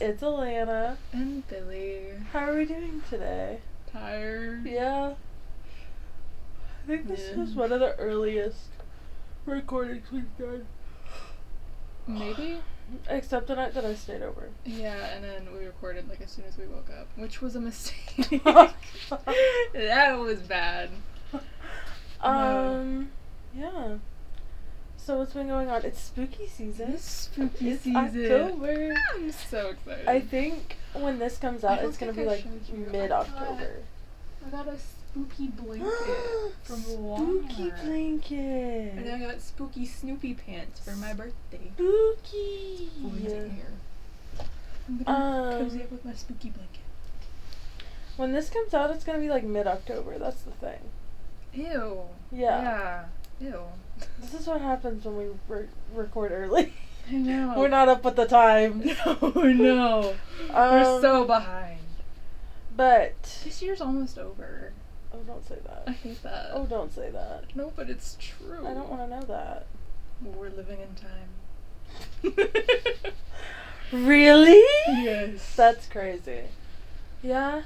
it's Alana. And Billy. How are we doing today? Tired. Yeah. I think this was one of the earliest recordings we've done. Maybe? Except the night that I stayed over. Yeah, and then we recorded like as soon as we woke up, which was a mistake. That was bad. Yeah. So what's been going on? It's spooky season. It's spooky It's season. October. I'm so excited. I think when this comes out, it's gonna be like mid-October. I got a spooky blanket from Walmart. Spooky blanket. And I got spooky Snoopy pants for my birthday. Spooky. Freezing here. I'm gonna cozy up with my spooky blanket. When this comes out, it's gonna be like mid-October. That's the thing. Ew. Yeah. Ew. This is what happens when we record early. I know. We're not up with the time. No. We're so behind. But This year's almost over. oh, don't say that. I hate that. Oh, don't say that. No, but it's true. I don't want to know that. We're living in time. Really? Yes. That's crazy. Yeah.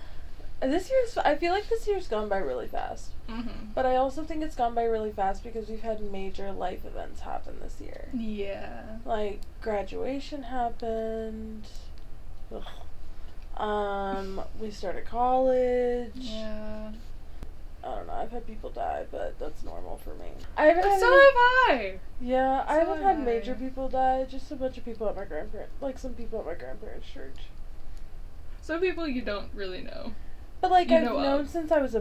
I feel like this year's gone by really fast. Mm-hmm. But I also think it's gone by really fast because we've had major life events happen this year. Yeah. Like, graduation happened. Ugh. We started college. Yeah. I don't know, I've had people die, but that's normal for me. So have I. Yeah, I So haven't had have major I. people die, just a bunch of people at my some people at my grandparents' church. Some people you don't really know. But, like, You I've know known of. since I was,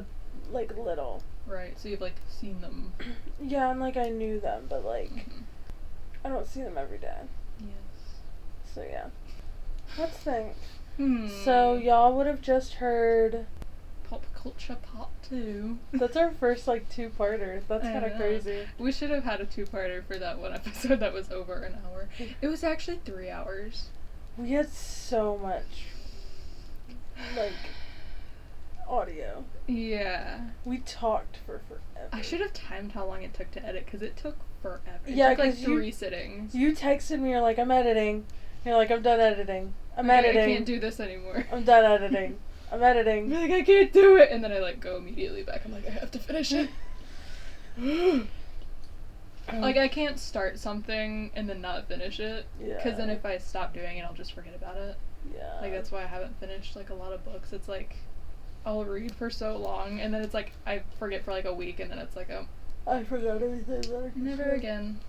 little. Right, so you've, like, seen them. Yeah, and, like, I knew them, but, like, Mm-hmm. I don't see them every day. Yes. So, yeah. Let's think. Hmm. So, y'all would have just heard... Pop Culture Part 2. That's our first, 2-parter. That's I kind of know. crazy. We should have had a 2-parter for that one episode that was over an hour. It was actually 3 hours. We had so much, audio. Yeah. We talked for forever. I should have timed how long it took to edit, because it took forever. It Yeah, took, 'cause 3 sittings. You texted me, you're like, I'm editing. You're like, I'm done editing. I'm editing. I can't do this anymore. I'm done editing. I'm editing. I'm like, I can't do it! And then I, go immediately back. I'm like, I have to finish it. I can't start something and then not finish it. Yeah. Because then if I stop doing it, I'll just forget about it. Yeah. That's why I haven't finished, a lot of books. It's I'll read for so long, and then it's I forget for a week, and then it's oh, I forgot everything that I never said. again.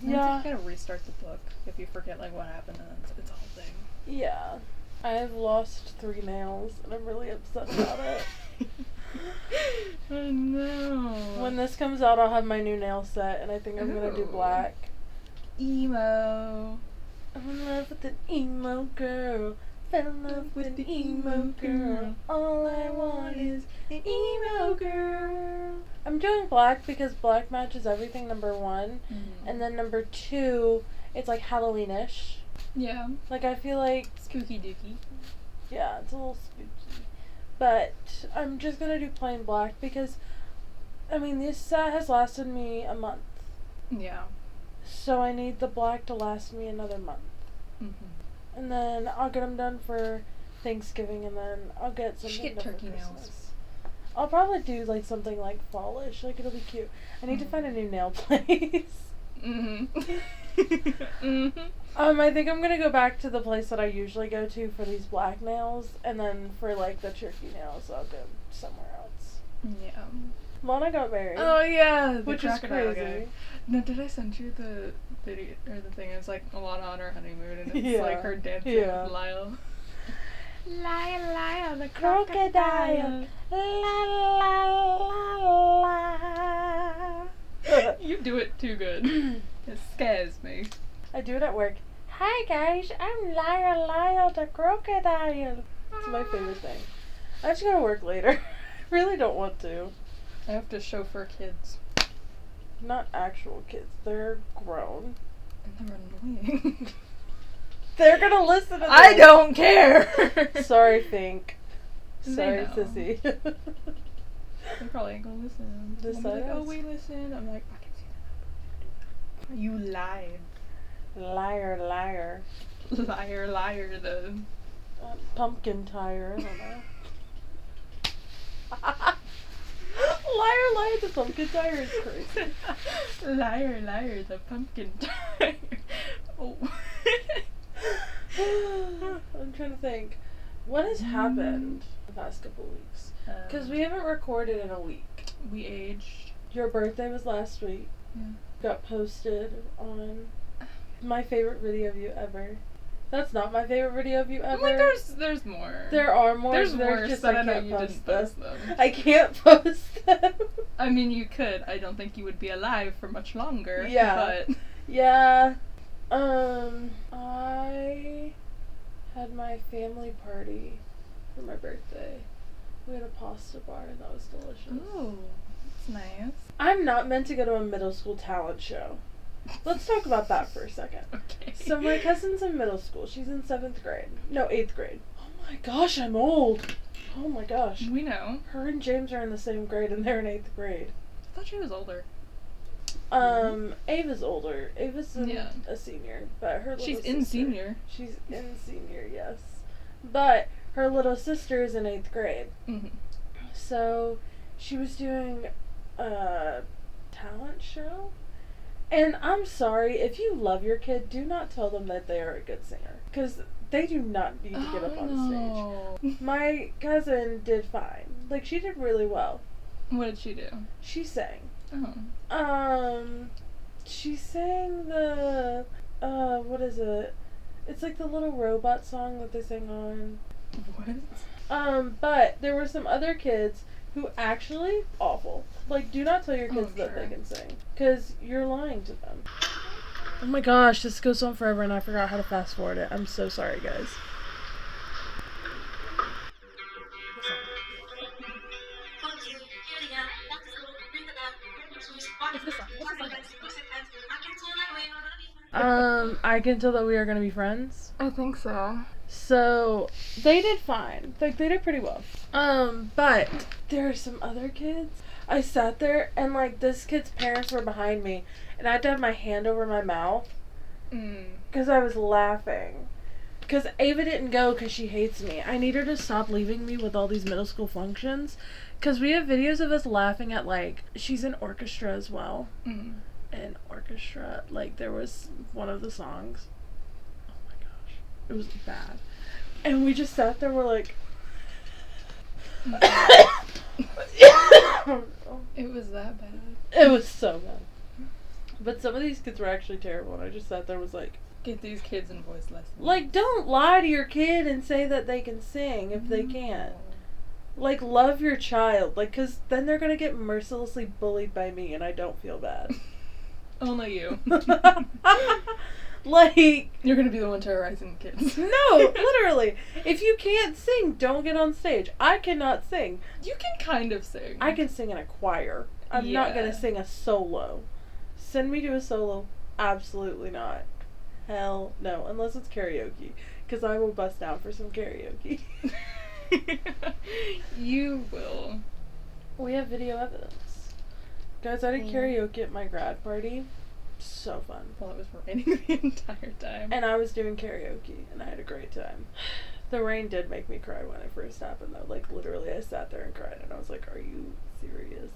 Yeah. You gotta restart the book if you forget what happened, and it's a whole thing. Yeah. I have lost 3 nails, and I'm really upset about it. Oh no. When this comes out, I'll have my new nail set, and I think I'm gonna do Ooh. black. Emo. I'm in love with an emo girl. Fell in love with the emo girl. All I want is an emo girl. I'm doing black because black matches everything, number 1. Mm. And then number 2, it's Halloween-ish. Yeah. I feel like, Spooky dooky. yeah, it's a little spooky. But I'm just gonna do plain black because, this set has lasted me a month. Yeah. So I need the black to last me another month. Mm-hmm. And then I'll get them done for Thanksgiving, and then I'll get You something should get done for turkey Christmas. nails. I'll probably do something fallish. It'll be cute. I need to find a new nail place. Mm-hmm. Mm-hmm. I think I'm gonna go back to the place that I usually go to for these black nails, and then for the turkey nails, I'll go somewhere else. Yeah. Lana got married. Oh yeah, which is crocodile crazy. guy. No, did I send you the video or the thing? It's Alana on her honeymoon, and it's Yeah. her dancing Yeah. with Lyle. Lyle, Lyle, the Crocodile. La la la la. You do it too good. It scares me. I do it at work. Hi guys, I'm Lyle the crocodile. It's my favorite thing. I have to go to work later. I really don't want to. I have to chauffeur kids. Not actual kids. They're grown. And they're annoying. They're gonna listen to this. I don't care! Sorry, Fink. They Sorry, know. Sissy. They probably ain't gonna listen. This They'll be like, is. oh, we listen. I'm like, I can see that. You lied. Liar, liar. Liar, liar, the... Pumpkin tire, I don't know. Liar, liar, the pumpkin tire is crazy. Liar, liar, the pumpkin tire. Oh. I'm trying to think. What has happened the past couple weeks? Because we haven't recorded in a week. We aged. Your birthday was last week. Yeah. Got posted on my favorite video of you ever. That's not my favorite video of you ever. Like, there's more. There are more. There's They're worse, just, but I I know can't you didn't post them. I can't post them. I mean, you could. I don't think you would be alive for much longer. Yeah. But... Yeah. I had my family party for my birthday. We had a pasta bar and that was delicious. Ooh, that's nice. I'm not meant to go to a middle school talent show. Let's talk about that for a second. Okay. So my cousin's in middle school. She's in 7th grade. No, 8th grade. Oh my gosh, I'm old. Oh my gosh. We know. Her and James are in the same grade and they're in 8th grade. I thought she was older. Ava's older. Ava's a senior, but her little She's sister, in senior. She's in senior, yes. But her little sister is in 8th grade. Mm-hmm. So she was doing a talent show. And I'm sorry, if you love your kid, do not tell them that they are a good singer. Because they do not need to get up on stage. My cousin did fine. Like, she did really well. What did she do? She sang. Oh. She sang the, what is it? It's like the little robot song that they sing on. What? But there were some other kids who actually, awful. Like, do not tell your kids that they can sing. Because you're lying to them. Oh my gosh, this goes on forever and I forgot how to fast forward it. I'm so sorry, guys. I can tell that we are going to be friends. I think so. So, they did fine. Like, they did pretty well. But there are some other kids. I sat there and, like, this kid's parents were behind me and I had to have my hand over my mouth because I was laughing. Because Ava didn't go because she hates me. I need her to stop leaving me with all these middle school functions. Because we have videos of us laughing at, like, she's in orchestra as well. And orchestra, like, there was one of the songs. Oh my gosh. It was bad. And we just sat there, we're like... It was that bad. It was so bad. But some of these kids were actually terrible, and I just sat there and was like... Get these kids in voice lessons. Like, don't lie to your kid and say that they can sing if they can't. Like, love your child. Like, because then they're going to get mercilessly bullied by me, and I don't feel bad. Only you. Like... You're going to be the one terrorizing the kids. No, literally. If you can't sing, don't get on stage. I cannot sing. You can kind of sing. I can sing in a choir. I'm not going to sing a solo. Send me to a solo. Absolutely not. Hell no. Unless it's karaoke. Because I will bust down for some karaoke. You will. We have video evidence. Guys, I did karaoke at my grad party. So fun. Well, it was raining the entire time. And I was doing karaoke, and I had a great time. The rain did make me cry when it first happened, though. Like, literally, I sat there and cried, and I was like, are you serious?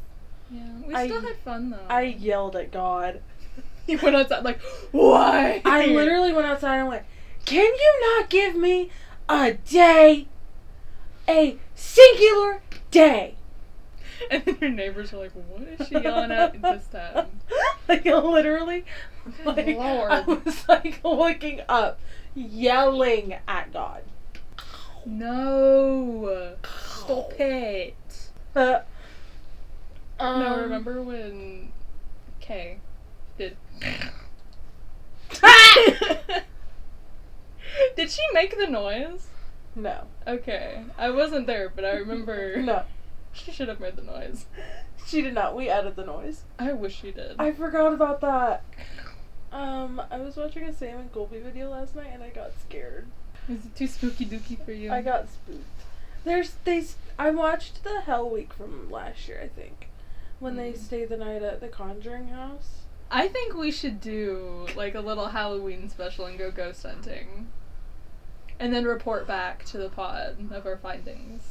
Yeah, we still had fun, though. I yelled at God. You went outside like, why? I literally went outside and went, can you not give me a day? A singular day. And then your neighbors were like, what is she yelling at this time? Like, literally, like, Lord. I was, like, looking up, yelling at God. No. Stop it. No, remember when Kay did... Did she make the noise? No. Okay. I wasn't there, but I remember... No. She should have made the noise. She did not. We added the noise. I wish she did. I forgot about that. I was watching a Sam and Colby video last night and I got scared. Is it too spooky dooky for you? I got spooked. I watched the Hell Week from last year, I think. When they stayed the night at the Conjuring house. I think we should do, like, a little Halloween special and go ghost hunting. and then report back to the pod of our findings.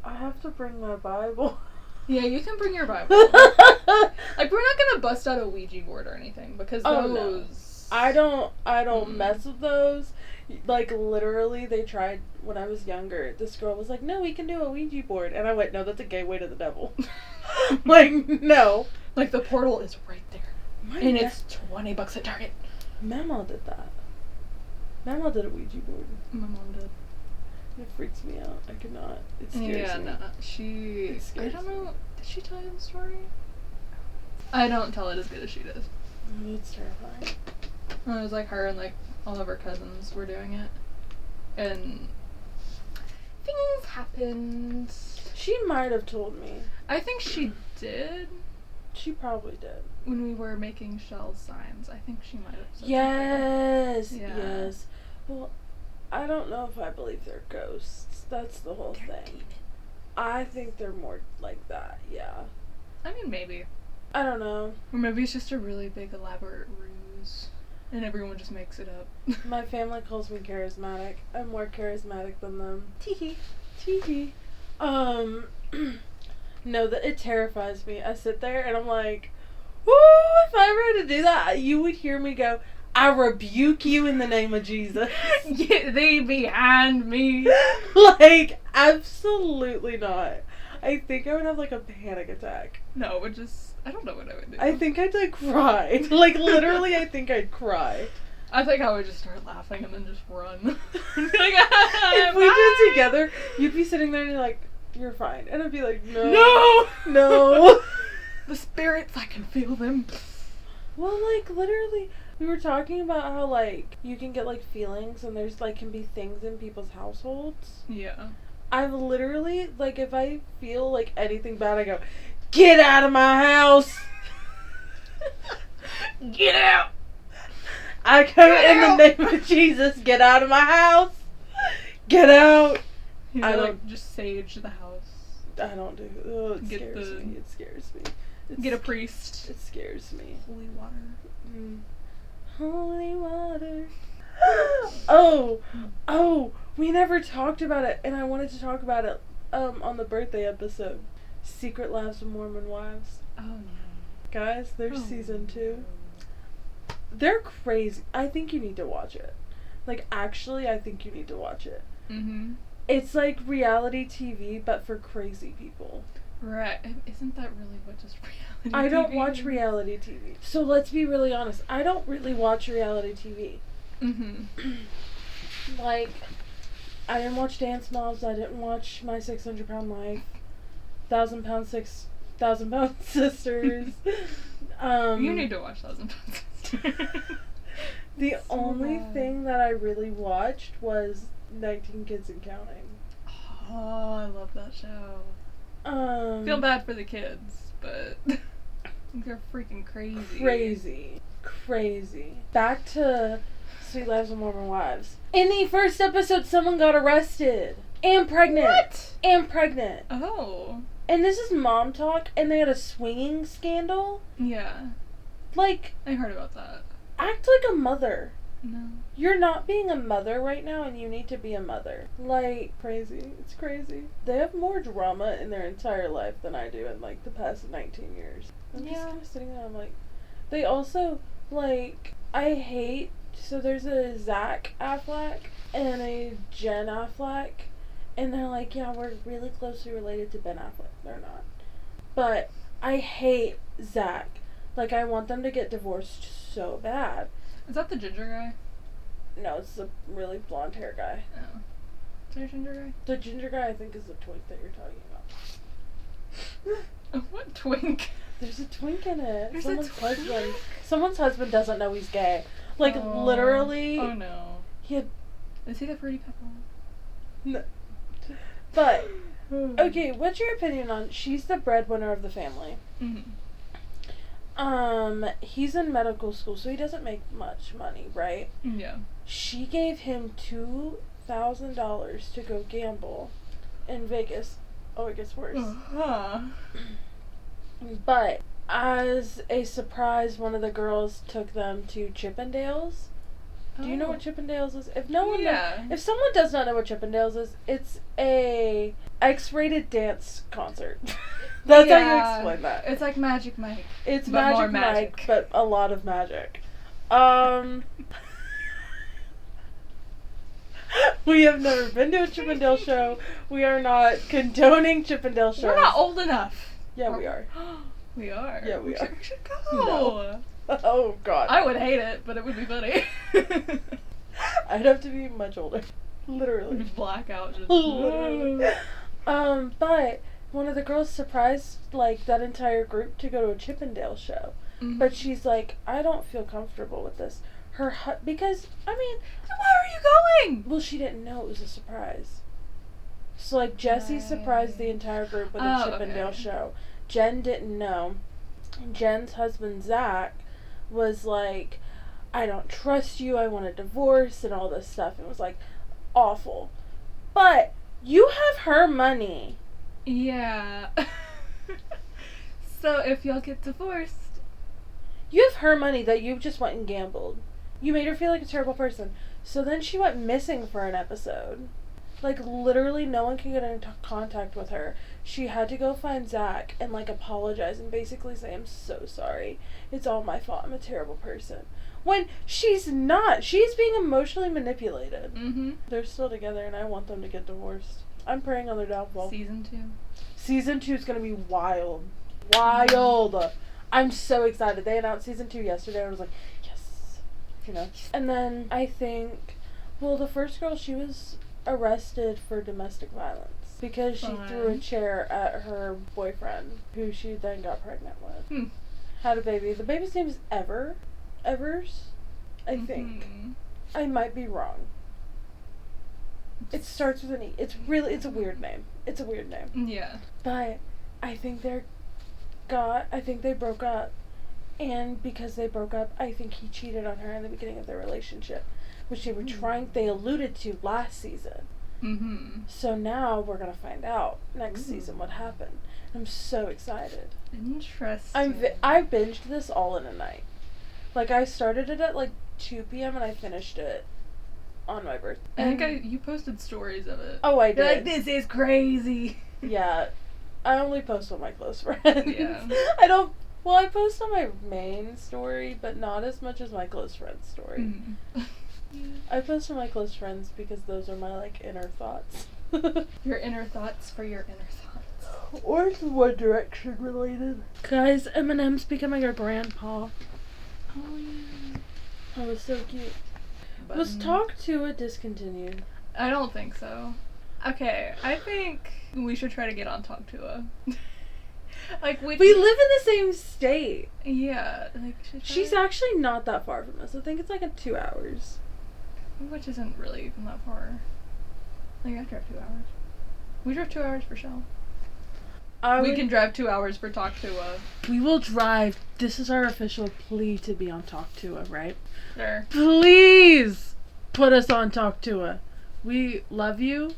I have to bring my Bible. Yeah, you can bring your Bible. Like, we're not gonna bust out a Ouija board or anything, because those... No. I don't mess with those. Like, literally, they tried when I was younger. This girl was like, no, we can do a Ouija board. And I went, no, that's a gateway to the devil. Like, no. Like, the portal is right there. And it's $20 at Target. Mama did that. Mama did a Ouija board. My mom did. It freaks me out. I could not. It scares me. Yeah, no. She... I don't me. know. Did she tell you the story? I don't tell it as good as she does. It's terrifying. It was like her and like all of her cousins were doing it. And things happened. She might have told me. I think she did. She probably did. When we were making shell signs, I think she might have said Yes. something. Yeah. Yes. Well, I don't know if I believe they're ghosts. That's the whole thing. I think they're more like that, yeah. I mean, maybe. I don't know. Or maybe it's just a really big elaborate ruse. And everyone just makes it up. My family calls me charismatic. I'm more charismatic than them. Teehee. Teehee. No, that it terrifies me. I sit there and I'm like, woo, if I were to do that, you would hear me go, I rebuke you in the name of Jesus. Get thee behind me. Like, absolutely not. I think I would have like a panic attack. No, it would just... I don't know what I would do. I think I'd like cry. Like, literally, I think I'd cry. I think I would just start laughing and then just run. And be like, If we did it together, you'd be sitting there and you're like, you're fine. And I'd be like, no. No! No. The spirits, I can feel them. Well, like, literally, we were talking about how, like, you can get, like, feelings and there's, like, can be things in people's households. Yeah. I've literally, like, if I feel, like, anything bad, I go, get out of my house! Get out! I go in the name of Jesus, get out of my house! Get out! You I like, just sage the house. I don't do it. Oh, it Get scares me. It scares me. Get a priest. It scares me. Holy water. Holy water. Oh, we never talked about it, and I wanted to talk about it on the birthday episode. Secret Lives of Mormon Wives. Oh no. Guys, there's season 2. They're crazy. I think you need to watch it. Like, actually, I think you need to watch it. Mm-hmm. It's like reality TV, but for crazy people. Right. Isn't that really what just reality I don't TV watch is? reality TV. So let's be really honest. I don't really watch reality TV. Mm-hmm. Like, I didn't watch Dance Mobs. I didn't watch My 600 Pound Life. 1,000 Pound Sisters. You need to watch 1,000 Pound Sisters. The only thing that I really watched was 19 Kids and Counting. Oh, I love that show. Feel bad for the kids, but they're freaking crazy. Crazy. Back to Sweet Lives of Mormon Wives. In the first episode, someone got arrested. And pregnant. What? And pregnant. Oh. And this is mom talk, and they had a swinging scandal. Yeah. Like, I heard about that. act like a mother. No. You're not being a mother right now, and you need to be a mother. Like, crazy. It's crazy. They have more drama in their entire life than I do in, like, the past 19 years. I'm just kind of sitting there, I'm like... They also, like, I hate... So there's a Zach Affleck and a Jen Affleck, and they're like, yeah, we're really closely related to Ben Affleck. They're not. But I hate Zach. Like, I want them to get divorced so bad. Is that the ginger guy? No, it's the really blonde hair guy. Oh. Is there a ginger guy? The ginger guy, I think, is the twink that you're talking about. What twink? There's a twink in it. There's Someone's a twink? husband. Someone's husband doesn't know he's gay. Like, literally. Oh no. He had... Is he the fruity pebble? No. But, okay, what's your opinion on... She's the breadwinner of the family. Mm-hmm. He's in medical school, so he doesn't make much money, right? Yeah. She gave him $2,000 to go gamble in Vegas. Oh, it gets worse. Uh-huh. But, as a surprise, one of the girls took them to Chippendales. Do you know what Chippendales is? If no one if someone does not know what Chippendales is, it's a X-rated dance concert. That's how you explain that. It's like Magic Mike. It's Magic Mike, but a lot of magic. We have never been to a Chippendale show. We are not condoning Chippendale shows. We're not old enough. Yeah, we are. We are. Yeah, we are. We should go. No. Oh, God. I would hate it, but it would be funny. I'd have to be much older. Literally. Blackout. Just but one of the girls surprised, like, that entire group to go to a Chippendale show. Mm-hmm. But she's like, I don't feel comfortable with this. Because, I mean... So why are you going? Well, she didn't know it was a surprise. So, like, Jessie surprised the entire group with a Chippendale show. Jen didn't know. And Jen's husband, Zach, was like, I don't trust you, I want a divorce, and all this stuff. It was, like, awful. But, you have her money. Yeah. So, if y'all get divorced... You have her money that you just went and gambled. You made her feel like a terrible person. So then she went missing for an episode. Like, literally no one could get in contact with her. She had to go find Zach and, like, apologize and basically say, I'm so sorry. It's all my fault. I'm a terrible person. When she's not. She's being emotionally manipulated. Mm-hmm. They're still together and I want them to get divorced. I'm praying on their downfall. Season 2. Season 2 is going to be wild. Wild. I'm so excited. They announced season 2 yesterday. I was like, yes. You know. And then I think, well, the first girl, she was arrested for domestic violence because she threw a chair at her boyfriend, who she then got pregnant with. Had a baby. The baby's name is Evers, I think. I might be wrong. It starts with an E. It's a weird name. It's a weird name. Yeah. But I think they broke up, and because they broke up, I think he cheated on her in the beginning of their relationship, which they alluded to last season. Mm-hmm. So now we're gonna find out next season what happened. I'm so excited. Interesting. I binged this all in a night. Like, I started it at like 2 p.m. and I finished it on my birthday. I think you posted stories of it. Oh, I did. You're like, this is crazy. Yeah. I only post with my close friends. Yeah. I post on my main story, but not as much as my close friends' story. Mm-hmm. I post on my close friends because those are my, like, inner thoughts. Your inner thoughts for your inner thoughts. Or it's One Direction related. Guys, Eminem's becoming our grandpa. Oh, yeah. That was so cute. Was Talk To It discontinued? I don't think so. Okay, I think we should try to get on Talk To It. Like, we live in the same state. Yeah. Like, she's actually not that far from us. I think it's like 2 hours. Which isn't really even that far. Like, I drive 2 hours. We drove 2 hours for Shell. We can drive 2 hours for Talk To It. We will drive. This is our official plea to be on Talk To It, right? Sure. Please put us on Talk To It. We love you.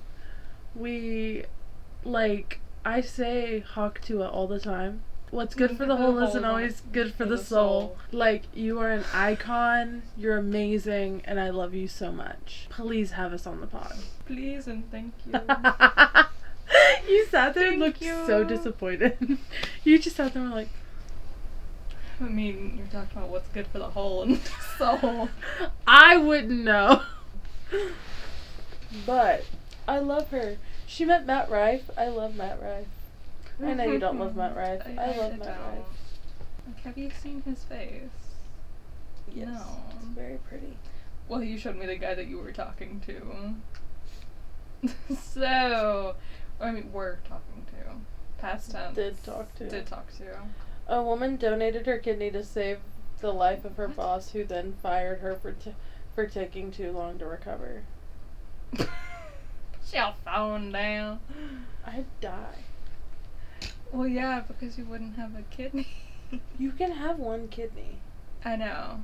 I say Hawk to it all the time. What's good for the whole isn't always good for the soul. Like, you are an icon, you're amazing, and I love you so much. Please have us on the pod. Please and thank you. You sat there and looked so disappointed. You just sat there and were like... I mean, you're talking about what's good for the whole and soul. I wouldn't know. But I love her. She met Matt Rife. I love Matt Rife. I know you don't love Matt Rife. I love Matt Rife. Like, have you seen his face? Yes. No. It's very pretty. Well, you showed me the guy that you were talking to. So, I mean, were talking to. Past tense. Did talk to. A woman donated her kidney to save the life of her boss, who then fired her for taking too long to recover. She'll phone down. I'd die. Well, yeah, because you wouldn't have a kidney. You can have one kidney. I know.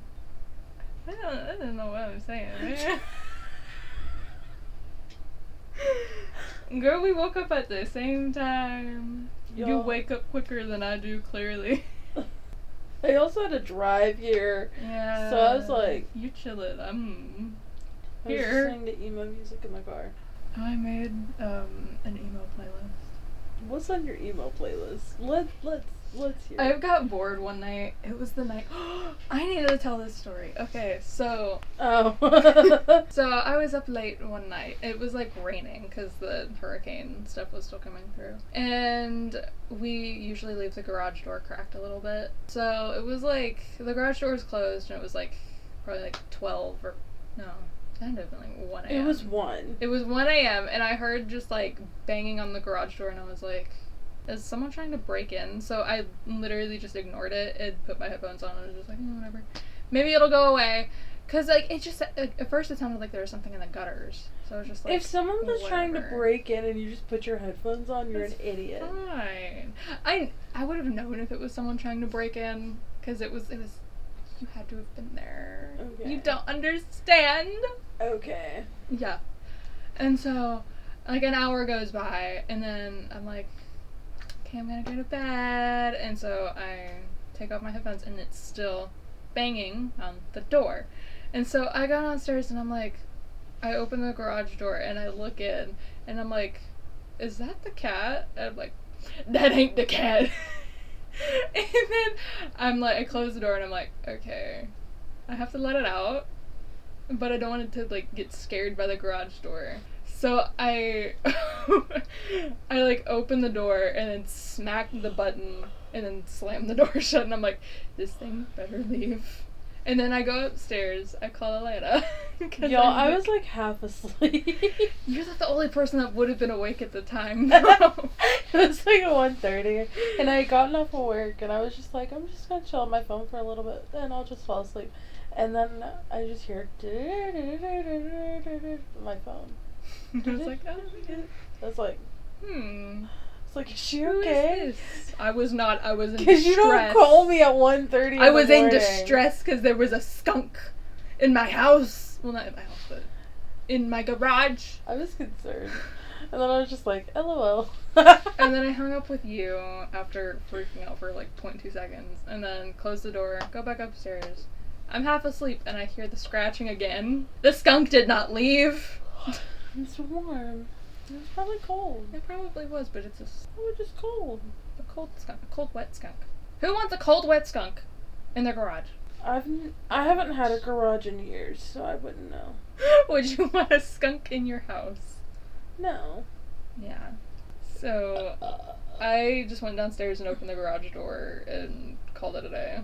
I don't know what I'm saying. Girl, we woke up at the same time. You wake up quicker than I do, clearly. I also had to drive here. Yeah. So I was like... You chill it. I'm I was here. listening to emo music in the car. I made an emo playlist. What's on your emo playlist? Let's hear. I got bored one night. It was the night. I need to tell this story. Okay, so. Oh. So I was up late one night. It was like raining because the hurricane stuff was still coming through. And we usually leave the garage door cracked a little bit. So it was like the garage door was closed and it was like probably like 12 or. No. Kind of like 1 a.m. It was 1. It was 1 a.m. and I heard just like banging on the garage door and I was like, is someone trying to break in? So I literally just ignored it and put my headphones on and was just like, whatever. Maybe it'll go away. Cause like it just at first it sounded like there was something in the gutters. So I was just like, if someone was trying to break in and you just put your headphones on, you're an idiot. Fine. I would have known if it was someone trying to break in, cause it was. You had to have been there. Okay. You don't understand. Okay. Yeah. And so, like, an hour goes by, and then I'm like, okay, I'm gonna go to bed. And so I take off my headphones, and it's still banging on the door. And so I go downstairs, and I'm like, I open the garage door, and I look in, and I'm like, is that the cat? And I'm like, that ain't the cat. And then I'm like, I close the door and I'm like, okay, I have to let it out, but I don't want it to like get scared by the garage door. So I like open the door and then smack the button and then slam the door shut and I'm like, this thing better leave. And then I go upstairs, I call Elena. Y'all, I was like half asleep. You're like the only person that would have been awake at the time. It was like 1:30 and I had gotten off of work and I was just like, I'm just gonna chill on my phone for a little bit and I'll just fall asleep. And then I just hear my phone. I was like, oh my God. I was like, It's like, is she Who okay? is this? I was not. I was in distress. Because you don't call me at 1:30 I was in distress because there was a skunk in my house. Well, not in my house, but in my garage. I was concerned. And then I was just like, LOL. And then I hung up with you after freaking out for like 0.2 seconds. And then closed the door, go back upstairs. I'm half asleep and I hear the scratching again. The skunk did not leave. It's warm. It was probably cold. It probably was, but it's Probably just cold. a cold skunk. A cold, wet skunk. Who wants a cold, wet skunk in their garage? I haven't had a garage in years, so I wouldn't know. Would you want a skunk in your house? No. Yeah. So, I just went downstairs and opened the garage door and called it a day.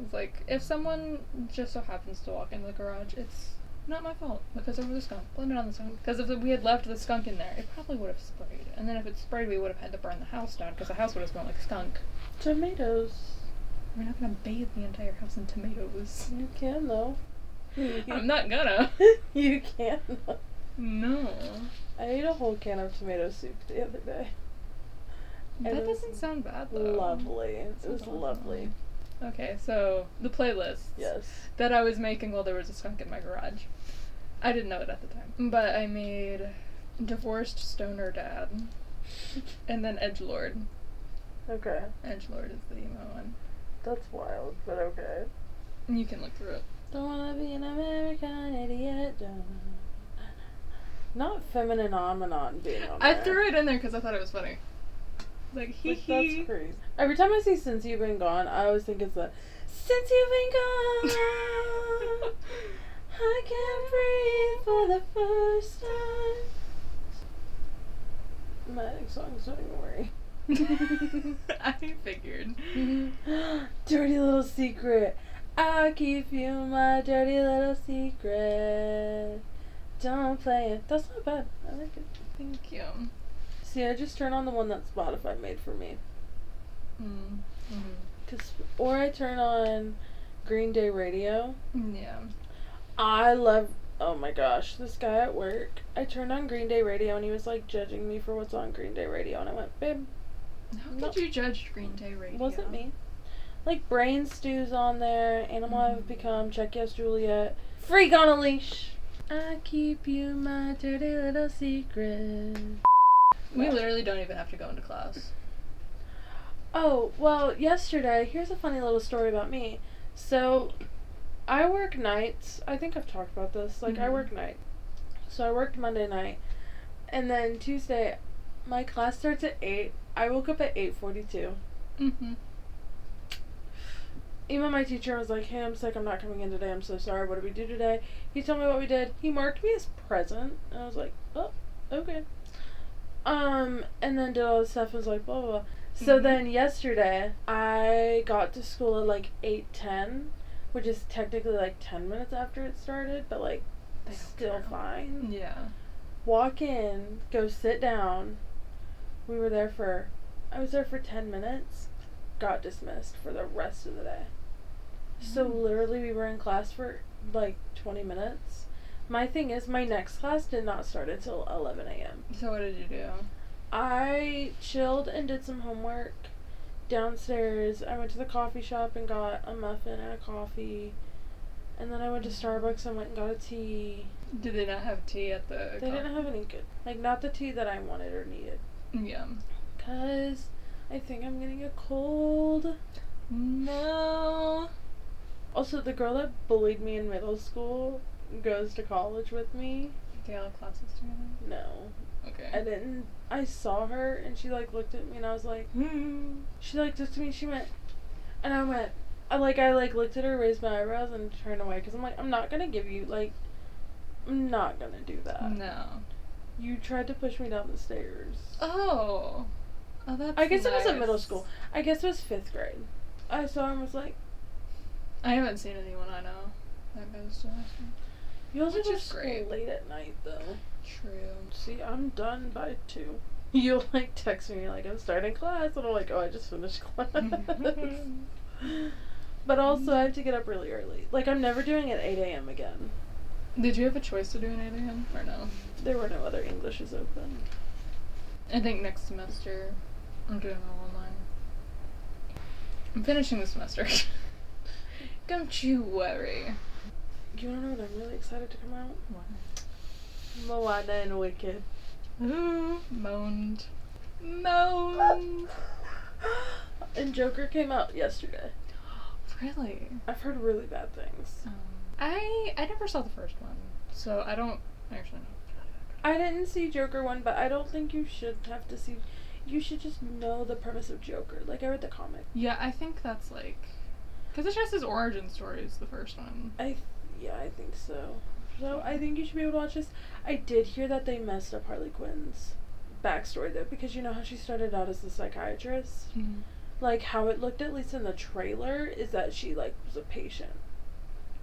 It's like, if someone just so happens to walk into the garage, it's not my fault because there was a skunk. Blame it on the skunk. Because if we had left the skunk in there, it probably would have sprayed. And then if it sprayed, we would have had to burn the house down because the house would have smelled like skunk. Tomatoes. We're not gonna bathe the entire house in tomatoes. You can, though. I'm not gonna. You can. No. I ate a whole can of tomato soup the other day. That doesn't sound bad, though. Lovely. It was lovely. Okay, so the playlist. Yes. That I was making while there was a skunk in my garage. I didn't know it at the time. But I made Divorced Stoner Dad. And then Edgelord. Okay. Edgelord is the emo one. That's wild, but okay. You can look through it. Don't wanna be an American idiot. Not feminine omenon being on there. I threw it in there because I thought it was funny. Like, hee Like, hee. that's crazy. Every time I see Since You've Been Gone, I always think it's the Since You've Been Gone, I can't breathe for the first time. My next song's Don't Worry. I figured. Dirty little secret. I'll keep you my dirty little secret. Don't play it. That's not bad. I like it. Thank you. See, I just turn on the one that Spotify made for me. Or I turn on Green Day radio. Yeah. I love, oh my gosh, this guy at work. I turned on Green Day radio and he was like judging me for what's on Green Day radio. And I went, babe. How could you judge Green Day radio? Wasn't me. Like Brain Stew's on there. Animal I've Become. Check Yes Juliet. Freak on a Leash. I keep you my dirty little secret. We literally don't even have to go into class. Oh, well, yesterday, here's a funny little story about me. So, I work nights. I think I've talked about this. Like, I work night. So, I worked Monday night. And then Tuesday, my class starts at 8. I woke up at 8:42. Mm-hmm. Even my teacher was like, hey, I'm sick. I'm not coming in today. I'm so sorry. What did we do today? He told me what we did. He marked me as present. And I was like, oh, okay. And then did all this stuff and was like, blah, blah, blah. So then yesterday, I got to school at like 8:10, which is technically like 10 minutes after it started, but like still fine. Yeah. Walk in, go sit down. I was there for 10 minutes, got dismissed for the rest of the day. So literally we were in class for like 20 minutes. My thing is, my next class did not start until 11 a.m. So what did you do? I chilled and did some homework downstairs. I went to the coffee shop and got a muffin and a coffee. And then I went to Starbucks and went and got a tea. Did they not have tea at the They didn't have any good, like, not the tea that I wanted or needed. Yeah. 'Cause I think I'm getting a cold. No. Also, the girl that bullied me in middle school goes to college with me. Do you all have classes together? No. Okay. I saw her and she like looked at me and I was like, she like looked at me, she went, and I went, I looked at her, raised my eyebrows and turned away because I'm like, I'm not gonna give you, like, I'm not gonna do that. No. You tried to push me down the stairs. Oh. Oh, that's I guess nice. it was in middle school. I guess it was 5th grade. I saw her and was like, I haven't seen anyone I know that goes to high school. you also Which go is to school great. late at night though. True. See, I'm done by 2. You'll like text me like, I'm starting class, and I'm like, oh, I just finished class. But also I have to get up really early. Like, I'm never doing it 8 a.m. again. Did you have a choice to do an 8 a.m. or no? There were no other Englishes open. I think next semester I'm doing all online. I'm finishing the semester. Don't you worry. You wanna know what I'm really excited to come out? What? Moana and Wicked. Moaned. And Joker came out yesterday. Really? I've heard really bad things. I never saw the first one, so I don't actually know. I didn't see Joker 1, but I don't think you should have to see. You should just know the premise of Joker. Like, I read the comic. Yeah, I think that's like, because it's just his origin story is the first one. I think so. So I think you should be able to watch this. I did hear that they messed up Harley Quinn's backstory though, because you know how she started out as a psychiatrist? Mm-hmm. Like, how it looked, at least in the trailer, is that she, like, was a patient.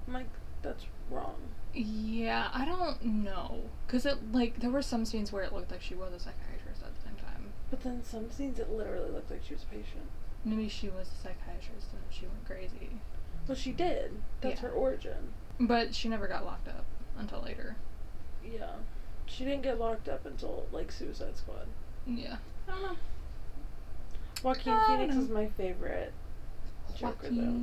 I'm like, that's wrong. Yeah, I don't know. Because it, like, there were some scenes where it looked like she was a psychiatrist at the same time. But then some scenes it literally looked like she was a patient. Maybe she was a psychiatrist and she went crazy. Well, she did. That's her origin. But she never got locked up until later. Yeah. She didn't get locked up until, like, Suicide Squad. Yeah. I don't know. Joaquin Phoenix is my favorite Joker, though.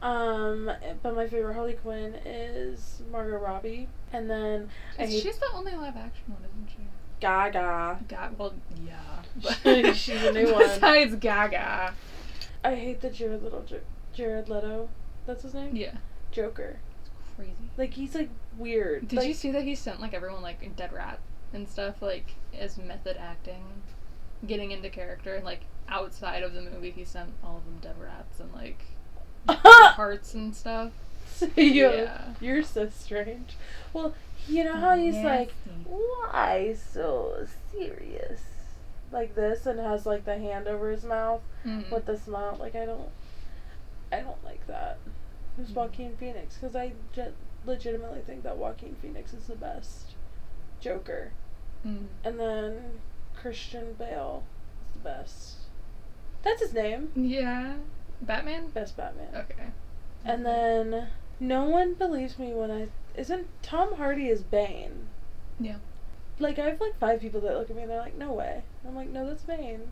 But my favorite Harley Quinn is Margot Robbie. And then She's the only live action one, isn't she? Gaga. Well, yeah. She's a new one. Besides Gaga. I hate the Jared Leto. That's his name? Yeah. Joker. It's crazy. Like, he's, like, weird. Did you see that he sent, like, everyone, like, dead rat and stuff, like, as method acting? Getting into character, and, like, outside of the movie, he sent all of them dead rats and, like, hearts and stuff. You're so strange. Well, you know how he's like, why so serious? Like this, and has, like, the hand over his mouth with the smile. Like, I don't like that. Who's Joaquin Phoenix? Because I legitimately think that Joaquin Phoenix is the best Joker. And then Christian Bale is the best. That's his name. Yeah. Batman? Best Batman. Okay. And then no one believes me when isn't Tom Hardy is Bane. Yeah. Like, I have, like, 5 people that look at me and they're like, no way. I'm like, no, that's Bane.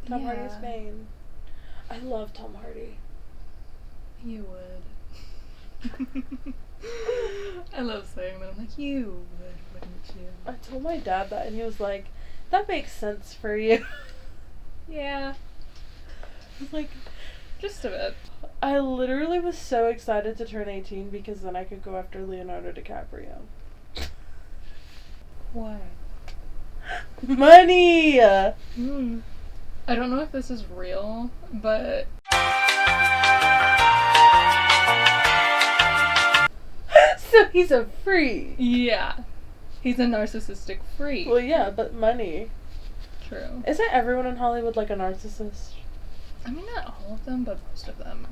Tom Hardy is Bane. I love Tom Hardy. You would. I love saying that. I'm like, you would, wouldn't you? I told my dad that and he was like, that makes sense for you. Yeah. Like, Just a bit. I literally was so excited to turn 18 because then I could go after Leonardo DiCaprio. Why? Money! I don't know if this is real, but So he's a freak. yeah. He's a narcissistic freak. Well, yeah, but money. True. Isn't everyone in Hollywood like a narcissist? I mean, not all of them, but most of them.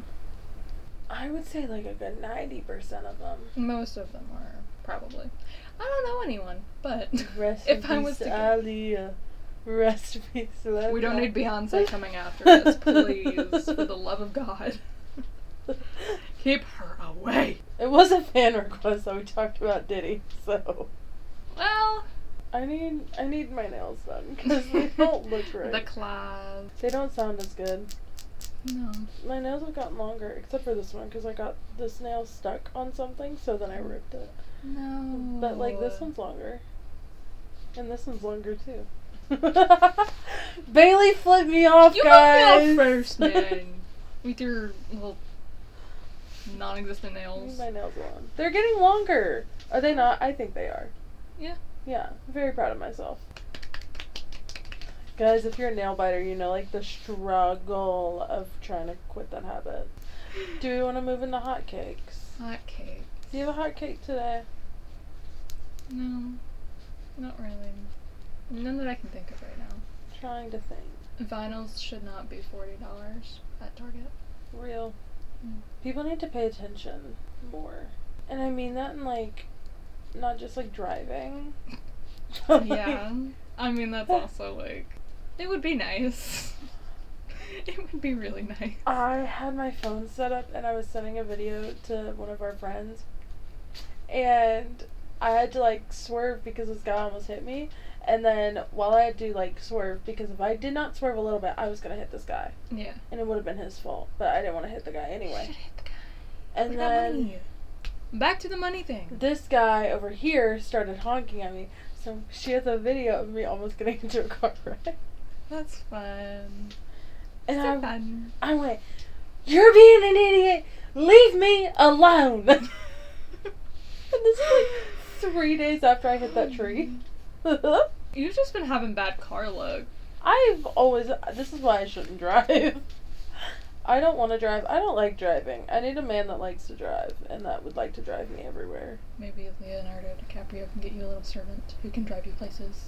I would say like a good 90% of them. Most of them are, probably. I don't know anyone, but Rest if in I peace, was to guess. Aaliyah. Rest in peace, Aaliyah. We don't need Beyonce coming after us, please. For the love of God. Keep her away. It was a fan request that we talked about Diddy, so Well, I need my nails done because they don't look right. the class. They don't sound as good. No. My nails have gotten longer, except for this one because I got this nail stuck on something, so then I ripped it. No. But like this one's longer, and this one's longer too. Bailey flipped me off, You guys. got me off first, man. With your little non-existent I need nails. my nails long. They're getting longer. Are they not? I think they are. Yeah. Yeah, I'm very proud of myself. Guys, if you're a nail biter, you know, like, the struggle of trying to quit that habit. Do we want to move into hotcakes? Hot cake. Do you have a hot cake today? No. Not really. None that I can think of right now. Trying to think. Vinyls should not be $40 at Target. Real. Mm. People need to pay attention more. And I mean that in, like, not just, like, driving. Yeah. I mean, that's also, like, it would be nice. It would be really nice. I had my phone set up and I was sending a video to one of our friends. And I had to, like, swerve because this guy almost hit me. And then while I had to, like, swerve, because if I did not swerve a little bit, I was going to hit this guy. Yeah. And it would have been his fault. But I didn't want to hit the guy anyway. Should hit the guy. And We got then money. Back to the money thing. this guy over here started honking at me. So she has a video of me almost getting into a car wreck. That's fun. And So fun. I went, "You're being an idiot. Leave me alone." And this is like 3 days after I hit that tree. You've just been having bad car luck. This is why I shouldn't drive. I don't want to drive. I don't like driving. I need a man that likes to drive and that would like to drive me everywhere. Maybe Leonardo DiCaprio can get you a little servant who can drive you places.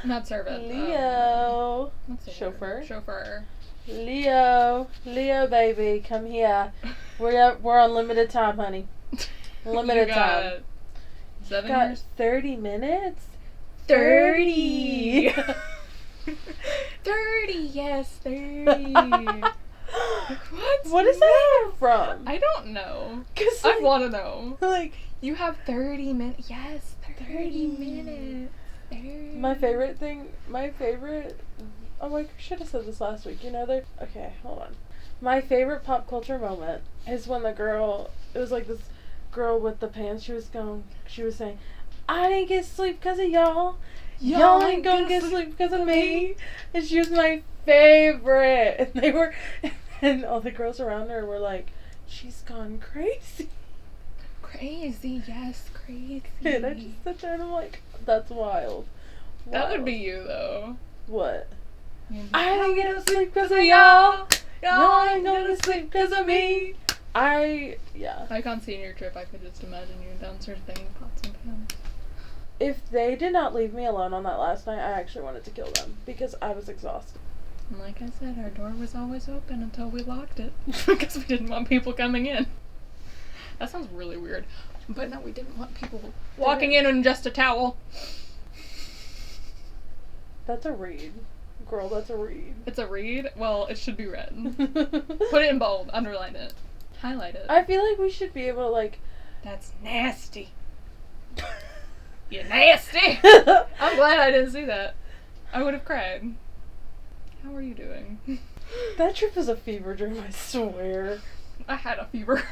Not servant. Leo. What's the Chauffeur? word? Chauffeur. Leo, baby, come here. We're on limited time, honey. Limited You time. got 7 Got years? 30 minutes? 30! 30, yes, 30. What is that even from? I don't know. 'Cause, I like, want to know. Like, You have 30 minutes. Yes, 30 minutes. 30. my favorite, oh, I should have said this last week. Okay, hold on. My favorite pop culture moment is when it was like this girl with the pants, she was saying, "I didn't get sleep because of y'all. Y'all ain't gonna get sleep because of me." And she was my favorite. And and all the girls around her were like, "She's gone crazy." Crazy, yes, crazy. And I just sit there and I'm like, that's wild. That would Wild. be you, though. What? I don't get no sleep because of y'all. Y'all ain't gonna sleep because of me. Yeah. Like on senior trip, I could just imagine you downstairs banging pots and pans. If they did not leave me alone on that last night, I actually wanted to kill them because I was exhausted. And like I said, our door was always open until we locked it because we didn't want people coming in. That sounds really weird. But no, we didn't want people walking in just a towel. That's a read. Girl, that's a read. It's a read? Well, it should be red. Put it in bold. Underline it. Highlight it. I feel like we should be able to, like... That's nasty. You nasty! I'm glad I didn't see that. I would have cried. How are you doing? That trip was a fever dream, I swear. I had a fever.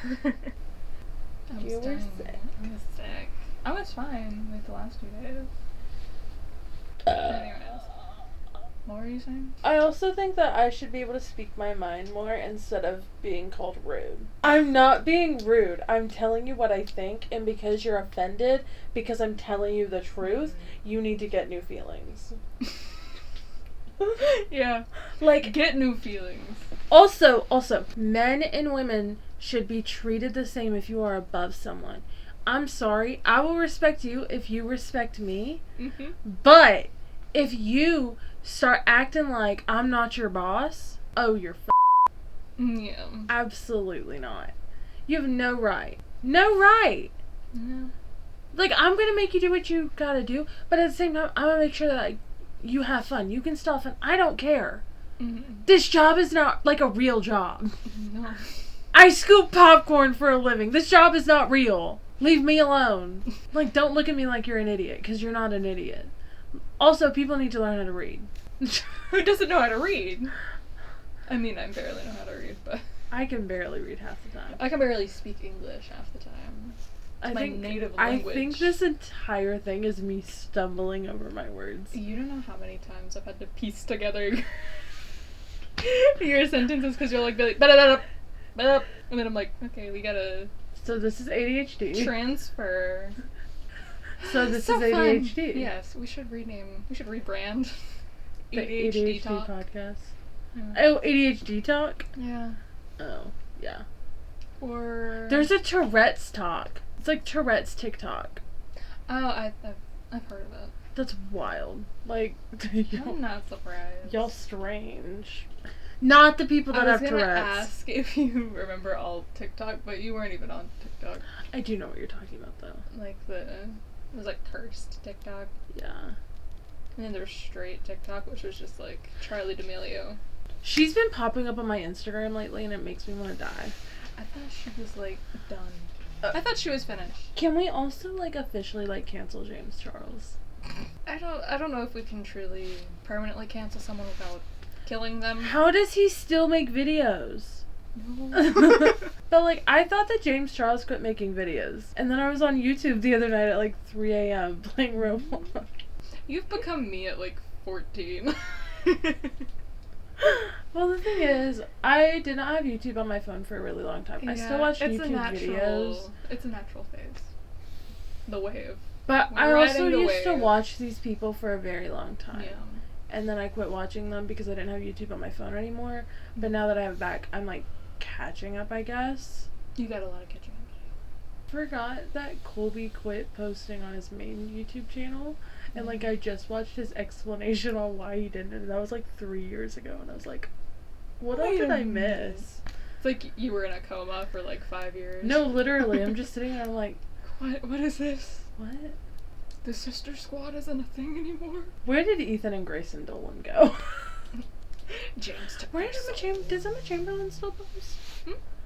You were sick. I was sick. I was fine like the last 2 days. Anyways. What were you saying? I also think that I should be able to speak my mind more instead of being called rude. I'm not being rude. I'm telling you what I think, and because you're offended, because I'm telling you the truth, you need to get new feelings. Yeah. Like, Get new feelings. Also, men and women should be treated the same if you are above someone. I'm sorry, I will respect you if you respect me, but if you start acting like I'm not your boss, oh, you're Yeah. absolutely not. You have no right. No right. Yeah. Like, I'm gonna make you do what you gotta do, but at the same time, I'm gonna make sure that, like, you have fun. You can still have fun. I don't care. This job is not, like, a real job. No. I scoop popcorn for a living. This job is not real. Leave me alone. Like, don't look at me like you're an idiot, because you're not an idiot. Also, people need to learn how to read. Who doesn't know how to read? I mean, I barely know how to read, but... I can barely read half the time. I can barely speak English half the time. It's my native language. I think this entire thing is me stumbling over my words. You don't know how many times I've had to piece together your sentences because you're like, ba-da-da-da, ba-da, and then I'm like, okay, we gotta... So this is ADHD. Transfer. So this is ADHD. Fun. Yes, we should rebrand. The ADHD Talk. podcast. Yeah. Oh, ADHD talk? Yeah. Oh, yeah. Or... There's a Tourette's talk. It's like Tourette's TikTok. Oh, I've heard of it. That's wild. Like, I'm not surprised. Y'all strange. Not the people that have Tourette's. I was gonna ask if you remember all TikTok, but you weren't even on TikTok. I do know what you're talking about, though. Like it was like cursed TikTok. Yeah. And then there's straight TikTok, which was just like Charlie D'Amelio. She's been popping up on my Instagram lately, and it makes me want to die. I thought she was like done. I thought she was finished. Can we also like officially like cancel James Charles? I don't know if we can truly permanently cancel someone without killing them. How does he still make videos? No. But like, I thought that James Charles quit making videos, and then I was on YouTube the other night at like 3 a.m. playing Roblox. You've become me at like 14. Well, the thing is, I did not have YouTube on my phone for a really long time. I still watch YouTube videos. It's a natural phase. The wave. But We're I also riding the used to wave. watch these people for a very long time. Yeah. And then I quit watching them because I didn't have YouTube on my phone anymore. But now that I have it back, I'm like catching up, I guess. You got a lot of catching up to do. Forgot that Colby quit posting on his main YouTube channel. And like, I just watched his explanation on why he didn't. And that was like 3 years ago. And I was like, what all did I miss? It's like you were in a coma for like 5 years. No, literally. I'm just sitting there, I'm like, What is this? what? The Sister Squad isn't a thing anymore? Where did Ethan and Grayson Dolan go? James took Where their soul. does Emma Chamberlain still post?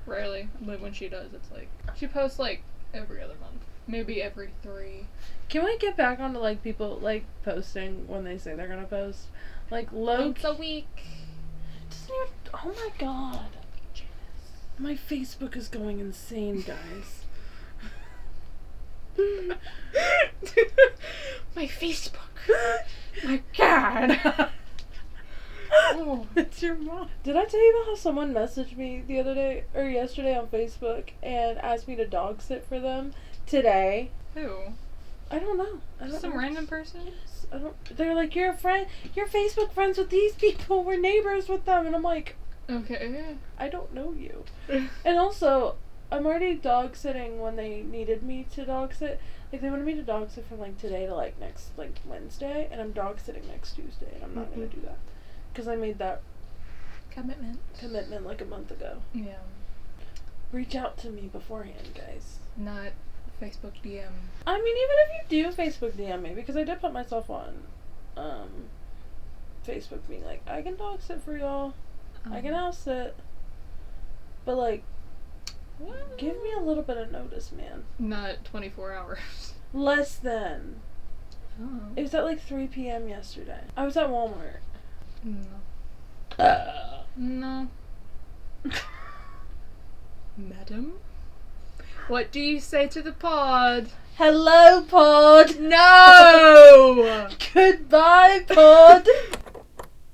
Rarely, but when she does, it's like she posts like every other month, maybe every 3. Can we get back onto like people like posting when they say they're gonna post? Like Once a week. Doesn't even, oh my god. My Facebook is going insane, guys. My Facebook. My God. Oh, it's your mom. Did I tell you about how someone messaged me the other day or yesterday on Facebook and asked me to dog sit for them today? Who? I don't know. Some random person? Yes. They're like, you're a friend. You're Facebook friends with these people. We're neighbors with them, and I'm like, okay. I don't know you. And also, I'm already dog sitting when they needed me to dog sit. Like, they wanted me to dog sit from like today to like next like Wednesday, and I'm dog sitting next Tuesday, and I'm not gonna do that because I made that commitment like a month ago. Yeah. Reach out to me beforehand, guys. Not Facebook DM. I mean, even if you do Facebook DM me, because I did put myself on Facebook being like, I can dog sit for y'all. I can house sit. But like, give me a little bit of notice, man. Not 24 hours. Less than. Oh. It was at like 3 p.m. yesterday. I was at Walmart. No. No. Madam? What do you say to the pod? Hello, pod! No! Goodbye, pod!